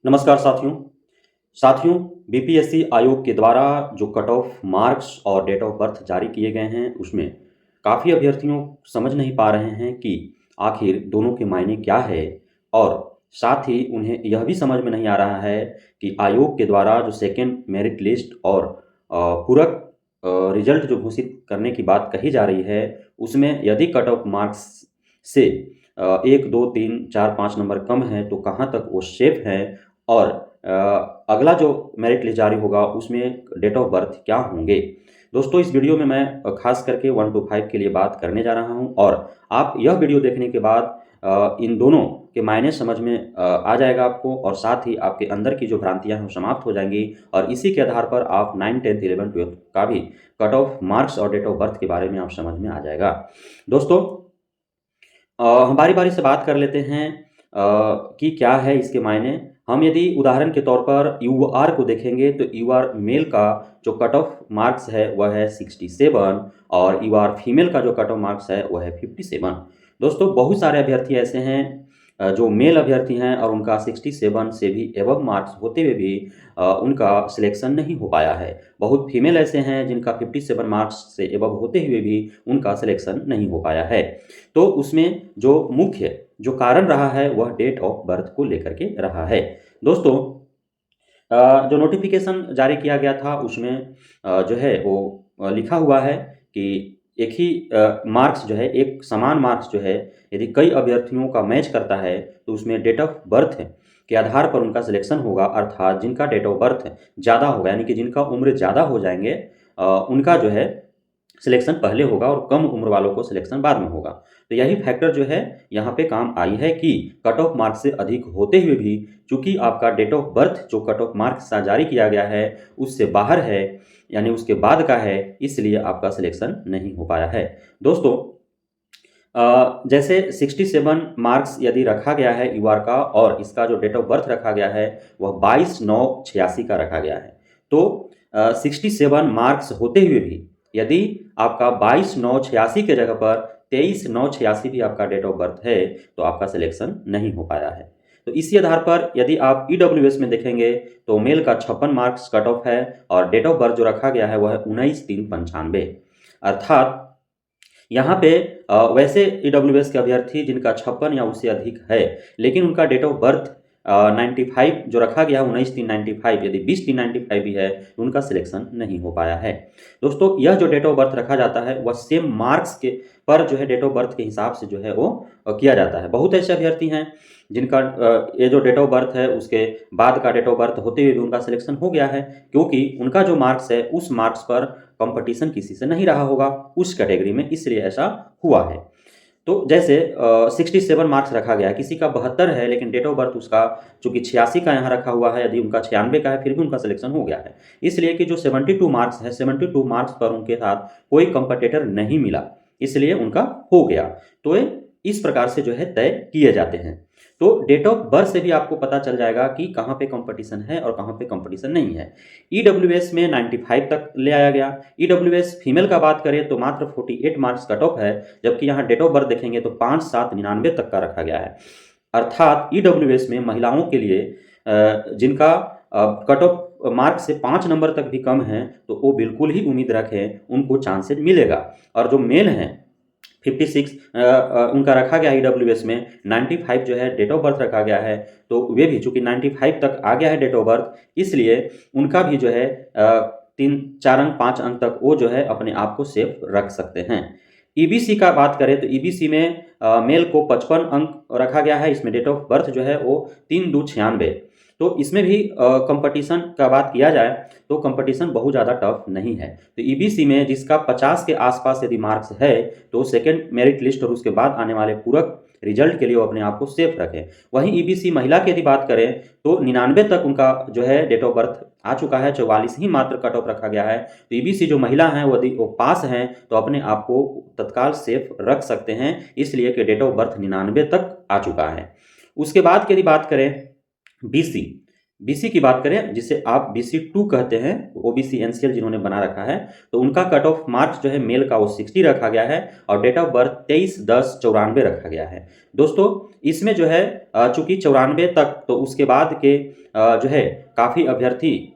नमस्कार साथियों बीपीएससी आयोग के द्वारा जो कट ऑफ मार्क्स और डेट ऑफ बर्थ जारी किए गए हैं उसमें काफ़ी अभ्यर्थियों समझ नहीं पा रहे हैं कि आखिर दोनों के मायने क्या है और साथ ही उन्हें यह भी समझ में नहीं आ रहा है कि आयोग के द्वारा जो सेकेंड मेरिट लिस्ट और पूरक रिजल्ट जो घोषित करने की बात कही जा रही है उसमें यदि कट ऑफ मार्क्स से 1, 2, 3, 4, 5 नंबर कम है तो कहाँ तक वो सेफ है और अगला जो मेरिट लिस्ट जारी होगा उसमें डेट ऑफ बर्थ क्या होंगे। दोस्तों इस वीडियो में मैं खास करके 1 to 5 के लिए बात करने जा रहा हूं और आप यह वीडियो देखने के बाद इन दोनों के मायने समझ में आ जाएगा आपको और साथ ही आपके अंदर की जो भ्रांतियां हैं वो समाप्त हो जाएंगी और इसी के आधार पर आप 9, 10, 11, 12 का भी कट ऑफ मार्क्स और डेट ऑफ बर्थ के बारे में आप समझ में आ जाएगा। दोस्तों हम बारी-बारी से बात कर लेते हैं कि क्या है इसके मायने। हम यदि उदाहरण के तौर पर यूआर को देखेंगे तो यूआर मेल का जो कट ऑफ मार्क्स है वह है 67 और यूआर फीमेल का जो कट ऑफ मार्क्स है वह है 57। दोस्तों बहुत सारे अभ्यर्थी ऐसे हैं जो मेल अभ्यर्थी हैं और उनका 67 से भी एबव मार्क्स होते हुए भी उनका सिलेक्शन नहीं हो पाया है। बहुत फीमेल ऐसे हैं जिनका 57 मार्क्स से एबव होते हुए भी उनका सिलेक्शन नहीं हो पाया है। तो उसमें जो मुख्य जो कारण रहा है वह डेट ऑफ बर्थ को लेकर के रहा है। दोस्तों जो नोटिफिकेशन जारी किया गया था उसमें जो है वो लिखा हुआ है कि एक ही मार्क्स जो है एक समान मार्क्स जो है यदि कई अभ्यर्थियों का मैच करता है तो उसमें डेट ऑफ बर्थ के आधार पर उनका सिलेक्शन होगा, अर्थात जिनका डेट ऑफ बर्थ ज़्यादा होगा यानी कि जिनका उम्र ज़्यादा हो जाएंगे उनका जो है सिलेक्शन पहले होगा और कम उम्र वालों को सिलेक्शन बाद में होगा। तो यही फैक्टर जो है यहाँ पे काम आई है कि कट ऑफ मार्क्स से अधिक होते हुए भी चूंकि आपका डेट ऑफ बर्थ जो कट ऑफ मार्क्स जारी किया गया है उससे बाहर है यानी उसके बाद का है, इसलिए आपका सिलेक्शन नहीं हो पाया है। दोस्तों जैसे 67 मार्क्स यदि रखा गया है यूआर का और इसका जो डेट ऑफ बर्थ रखा गया है वह 22/9/86 का रखा गया है। तो 67 मार्क्स होते हुए भी यदि आपका 22/9/86 के जगह पर 23/9/86 भी आपका डेट ऑफ बर्थ है तो आपका सिलेक्शन नहीं हो पाया है। तो इसी आधार पर यदि आप ईडब्ल्यूएस में देखेंगे तो मेल का 56 मार्क्स कट ऑफ है और डेट ऑफ बर्थ जो रखा गया है वह है 19/3/95। अर्थात यहाँ पे वैसे ईडब्ल्यूएस के अभ्यर्थी जिनका 56 या उससे अधिक है लेकिन उनका डेट ऑफ बर्थ 95 जो रखा गया 19/3/95 यदि 20/3/95 भी है तो उनका सिलेक्शन नहीं हो पाया है। दोस्तों यह जो डेट ऑफ बर्थ रखा जाता है वह सेम मार्क्स के पर जो है डेट ऑफ बर्थ के हिसाब से जो है वो किया जाता है। बहुत ऐसे अभ्यर्थी हैं जिनका ये जो डेट ऑफ बर्थ है उसके बाद का डेट ऑफ बर्थ होते हुए भी उनका सिलेक्शन हो गया है क्योंकि उनका जो मार्क्स है उस मार्क्स पर कंपटीशन किसी से नहीं रहा होगा उस कैटेगरी में, इसलिए ऐसा हुआ है। तो जैसे 67 मार्क्स रखा गया है, किसी का 72 है लेकिन डेट ऑफ बर्थ उसका चूंकि 86 का यहाँ रखा हुआ है, यदि उनका 96 का है फिर भी उनका सिलेक्शन हो गया है। इसलिए कि जो 72 मार्क्स है 72 मार्क्स पर उनके साथ कोई कंपटीटर नहीं मिला, इसलिए उनका हो गया। तो इस प्रकार से जो है तय किए जाते हैं। तो डेट ऑफ बर्थ से भी आपको पता चल जाएगा कि कहाँ पे कंपटीशन है और कहाँ पे कंपटीशन नहीं है। ईडब्ल्यूएस में 95 तक ले आया गया। ईडब्ल्यूएस फीमेल का बात करें तो मात्र 48 मार्क्स कट ऑफ है, जबकि यहाँ डेट ऑफ बर्थ देखेंगे तो 5/7/99 तक का रखा गया है। अर्थात ईडब्ल्यूएस में महिलाओं के लिए जिनका कट ऑफ मार्क से 5 नंबर तक भी कम है तो वो बिल्कुल ही उम्मीद रखें उनको चांसेज मिलेगा। और जो मेल हैं 56 उनका रखा गया ईडब्ल्यूएस में 95 जो है डेट ऑफ बर्थ रखा गया है, तो वे भी चूंकि 95 तक आ गया है डेट ऑफ बर्थ, इसलिए उनका भी जो है 3-4 अंक 5 अंक तक वो जो है अपने आप को सेफ रख सकते हैं। ईबीसी का बात करें तो ईबीसी में मेल को 55 अंक रखा गया है, इसमें डेट ऑफ बर्थ जो है वो 3/2/96। तो इसमें भी कंपटीशन का बात किया जाए तो कंपटीशन बहुत ज़्यादा टफ नहीं है। तो ईबीसी में जिसका 50 के आसपास यदि मार्क्स है तो सेकंड मेरिट लिस्ट और उसके बाद आने वाले पूरक रिजल्ट के लिए वो अपने आप को सेफ रखें। वहीं ईबीसी महिला की यदि बात करें तो 99 तक उनका जो है डेट ऑफ बर्थ आ चुका है, 44 ही मात्र कट ऑफ रखा गया है। तो ईबीसी जो महिला हैं यदि वो पास हैं तो अपने आप को तत्काल सेफ रख सकते हैं, इसलिए कि डेट ऑफ बर्थ 99 तक आ चुका है। उसके बाद की यदि बात करें बीसी बीसी की बात करें, जिसे आप BC2 कहते हैं, ओबीसी एनसीएल जिन्होंने बना रखा है, तो उनका कट ऑफ मार्क्स जो है मेल का वो 60 रखा गया है और डेट ऑफ बर्थ 23/10/94 रखा गया है। दोस्तों इसमें जो है चूंकि 94 तक, तो उसके बाद के जो है काफ़ी अभ्यर्थी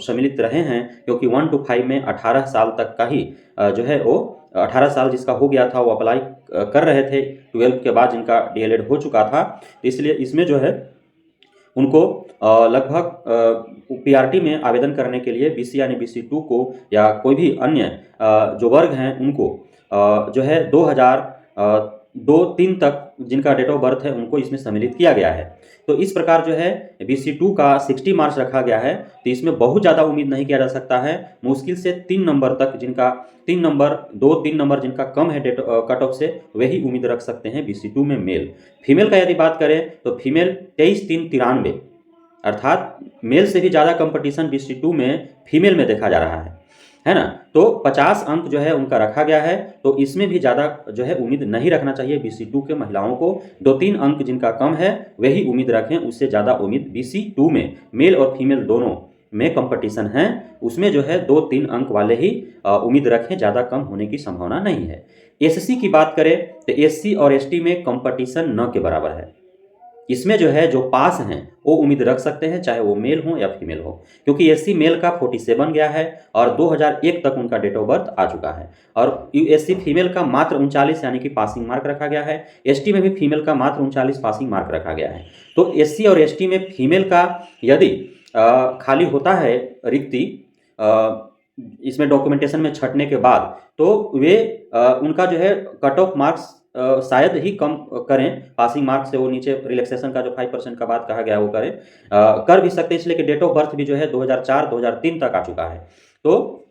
सम्मिलित रहे हैं, क्योंकि 1 to 5 में 18 साल तक का ही जो है वो 18 साल जिसका हो गया था वो अप्लाई कर रहे थे। 12 के बाद जिनका डीएलएड हो चुका था, तो इसलिए इसमें जो है उनको लगभग पीआरटी में आवेदन करने के लिए बीसी यानी BC2 को या कोई भी अन्य जो वर्ग हैं उनको जो है 2002-3 तक जिनका डेट ऑफ बर्थ है उनको इसमें सम्मिलित किया गया है। तो इस प्रकार जो है BC2 का 60 मार्क्स रखा गया है, तो इसमें बहुत ज़्यादा उम्मीद नहीं किया जा सकता है। मुश्किल से 3 नंबर तक, जिनका 3 नंबर 2-3 नंबर जिनका कम है डेट कट ऑफ से, वही उम्मीद रख सकते हैं BC2 में मेल। फीमेल का यदि बात करें तो फीमेल 23/3/93, अर्थात मेल से भी ज़्यादा कंपटीशन BC2 में फीमेल में देखा जा रहा है ना। तो 50 अंक जो है उनका रखा गया है, तो इसमें भी ज़्यादा जो है उम्मीद नहीं रखना चाहिए BC2 के महिलाओं को। 2-3 अंक जिनका कम है वही उम्मीद रखें, उससे ज़्यादा उम्मीद BC2 में मेल और फीमेल दोनों में कंपटीशन है, उसमें जो है 2-3 अंक वाले ही उम्मीद रखें, ज़्यादा कम होने की संभावना नहीं है। एससी की बात करें तो SC और ST में कंपटीशन न के बराबर है। इसमें जो है जो पास हैं वो उम्मीद रख सकते हैं, चाहे वो मेल हो या फीमेल हो, क्योंकि SC मेल का 47 गया है और 2001 तक उनका डेट ऑफ बर्थ आ चुका है, और SC फीमेल का मात्र 39 यानी कि पासिंग मार्क रखा गया है। ST में भी फीमेल का मात्र 39 पासिंग मार्क रखा गया है। तो SC और ST में फीमेल का यदि खाली होता है रिक्ति इसमें डॉक्यूमेंटेशन में छटने के बाद, तो वे उनका जो है कट ऑफ मार्क्स शायद ही कम करें, पासिंग मार्क्स से वो नीचे रिलैक्सेशन का जो 5% का बात कहा गया वो करें, कर भी सकते हैं, इसलिए कि डेट ऑफ बर्थ भी जो है 2004-2003 तक आ चुका है। तो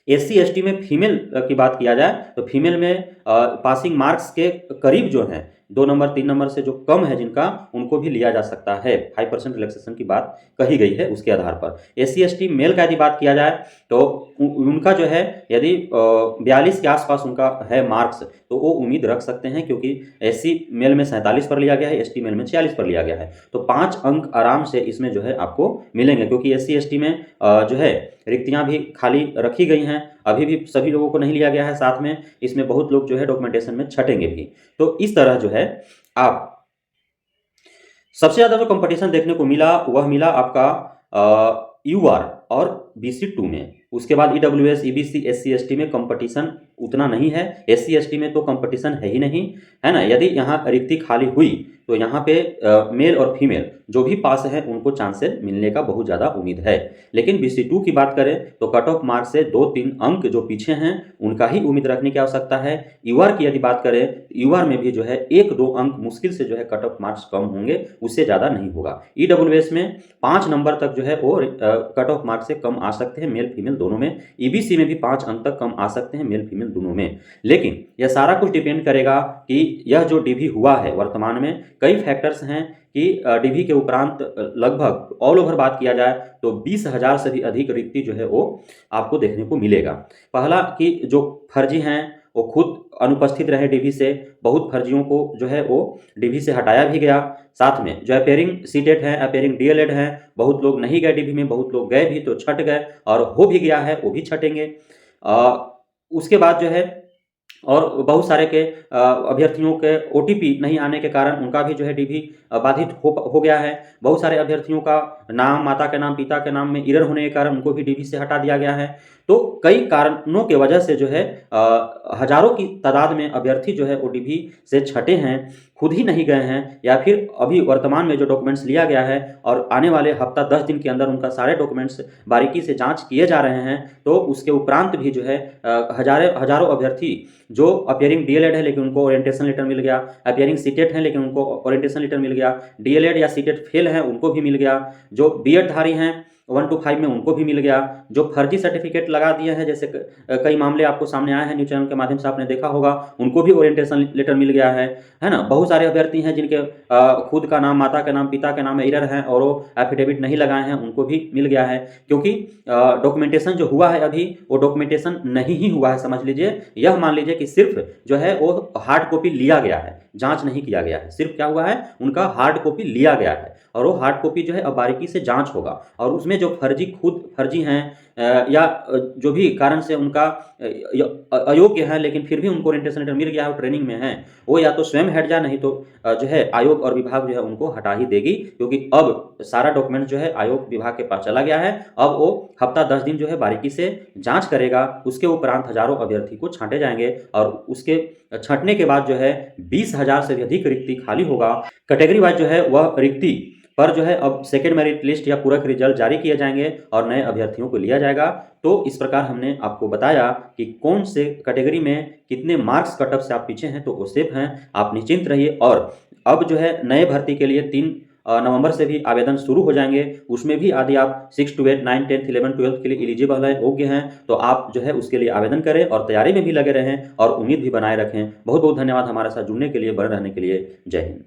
SC ST में फीमेल की बात किया जाए तो फीमेल में पासिंग मार्क्स के करीब जो हैं 2 नंबर 3 नंबर से जो कम है जिनका, उनको भी लिया जा सकता है। 5% रिलैक्सेशन की बात कही गई है उसके आधार पर। SC ST मेल का यदि बात किया जाए तो उनका जो है यदि 42 के आसपास उनका है मार्क्स, तो वो उम्मीद रख सकते हैं, क्योंकि SC मेल में 47 पर लिया गया है, ST मेल में 46 पर लिया गया है। तो 5 अंक आराम से इसमें जो है आपको मिलेंगे, क्योंकि SC ST में जो है रिक्तियां भी खाली रखी गई हैं, अभी भी सभी लोगों को नहीं लिया गया है, साथ में इसमें बहुत लोग जो है डॉक्यूमेंटेशन में छटेंगे भी। तो इस तरह जो है आप सबसे ज़्यादा जो कंपटीशन देखने को मिला वह मिला आपका UR और BC2 में। उसके बाद EWS EBC SC ST में कंपटीशन उतना नहीं है। SC ST में तो कंपटीशन है ही नहीं, है ना। यदि यहाँ रिक्ति खाली हुई तो यहाँ पे मेल और फीमेल जो भी पास हैं उनको चांसेस मिलने का बहुत ज़्यादा उम्मीद है। लेकिन BC2 की बात करें तो कट ऑफ मार्क्स से 2-3 अंक जो पीछे हैं उनका ही उम्मीद रखने की आवश्यकता है। UR की यदि बात करें, UR में भी जो है 1-2 अंक मुश्किल से जो है कट ऑफ मार्क्स कम होंगे, उससे ज़्यादा नहीं होगा। EWS में 5 नंबर तक जो है वो कट ऑफ मार्क्स से कम आ सकते हैं, मेल फीमेल दोनों में। EBC में भी 5 अंक तक कम आ सकते हैं, मेल फीमेल दोनों में। लेकिन यह सारा कुछ डिपेंड करेगा कि यह जो DV हुआ है वर्तमान में, कई फैक्टर्स हैं कि DV के उपरांत लगभग ऑल ओवर बात किया जाए तो 20,000 से भी अधिक रिक्ति जो है वो आपको देखने को मिलेगा। पहला कि जो फर्जी हैं वो खुद अनुपस्थित रहे DV से, बहुत फर्जियों को जो है वो DV से हटाया भी गया। साथ में जो अपेयरिंग सीटेट हैं, अपेयरिंग DLED हैं, बहुत लोग नहीं गए DV में, बहुत लोग गए भी तो छट गए, और हो भी गया है वो भी छटेंगे। उसके बाद जो है और बहुत सारे के अभ्यर्थियों के OTP नहीं आने के कारण उनका भी जो है DV बाधित हो गया है। बहुत सारे अभ्यर्थियों का नाम, माता के नाम, पिता के नाम में एरर होने के कारण उनको भी DV से हटा दिया गया है। तो कई कारणों के वजह से जो है हजारों की तादाद में अभ्यर्थी जो है वो DV से छटे हैं, खुद ही नहीं गए हैं, या फिर अभी वर्तमान में जो डॉक्यूमेंट्स लिया गया है और आने वाले हफ्ता 10 दिन के अंदर उनका सारे डॉक्यूमेंट्स बारीकी से जांच किए जा रहे हैं। तो उसके उपरांत भी जो है हजारों अभ्यर्थी जो अपियरिंग DLED है लेकिन उनको ओरिएंटेशन लेटर मिल गया, अपियरिंग सीटेट है लेकिन उनको ओरिएंटेशन लेटर मिल गया, DLED या सीटेट फेल है उनको भी मिल गया, जो BEd धारी हैं 1 to 5 में उनको भी मिल गया, जो फर्जी सर्टिफिकेट लगा दिए हैं, जैसे कई मामले आपको सामने आए हैं, न्यूज़ चैनल के माध्यम से आपने देखा होगा, उनको भी ओरिएंटेशन लेटर मिल गया है ना। बहुत सारे अभ्यर्थी हैं जिनके खुद का नाम, माता का नाम, पिता के नाम में एरर है और वो एफिडेविट नहीं लगाए हैं, उनको भी मिल गया है। क्योंकि डॉक्यूमेंटेशन जो हुआ है अभी वो डॉक्यूमेंटेशन नहीं ही हुआ है, समझ लीजिए। यह मान लीजिए कि सिर्फ जो है वो हार्ड कॉपी लिया गया है, जांच नहीं किया गया है। सिर्फ क्या हुआ है, उनका हार्ड कॉपी लिया गया है और वो हार्ड कॉपी जो है अब बारीकी से जांच होगा और उसमें जो फर्जी खुद फर्जी हैं या जो भी कारण से उनका अयोग्य है लेकिन फिर भी उनको ओरिएंटेशन लेटर मिल गया है और ट्रेनिंग में है, वो या तो स्वयं हट जाए, नहीं तो जो है आयोग और विभाग जो है उनको हटा ही देगी, क्योंकि अब सारा डॉक्यूमेंट जो है आयोग विभाग के पास चला गया है। अब वो हफ्ता 10 दिन जो है बारीकी से जांच करेगा, उसके उपरांत हजारों अभ्यर्थी को छांटे जाएंगे और उसके छांटने के बाद जो है 20,000 से भी अधिक रिक्ति खाली होगा। कैटेगरी वाइज जो है वह रिक्ति पर जो है अब सेकेंड मेरिट लिस्ट या पूरक रिजल्ट जारी किए जाएंगे और नए अभ्यर्थियों को लिया जाएगा। तो इस प्रकार हमने आपको बताया कि कौन से कैटेगरी में कितने मार्क्स कट ऑफ से आप पीछे हैं, तो वो सेफ हैं, आप निश्चिंत रहिए। और अब जो है नए भर्ती के लिए 3 नवंबर से भी आवेदन शुरू हो जाएंगे। उसमें भी यदि आप 6 to 8, 9, 10, 11, 12 के लिए एलिजिबल हैं, योग्य हैं, तो आप जो है उसके लिए आवेदन करें और तैयारी में भी लगे रहें और उम्मीद भी बनाए रखें। बहुत बहुत धन्यवाद हमारे साथ जुड़ने के लिए, बने रहने के लिए। जय हिंद।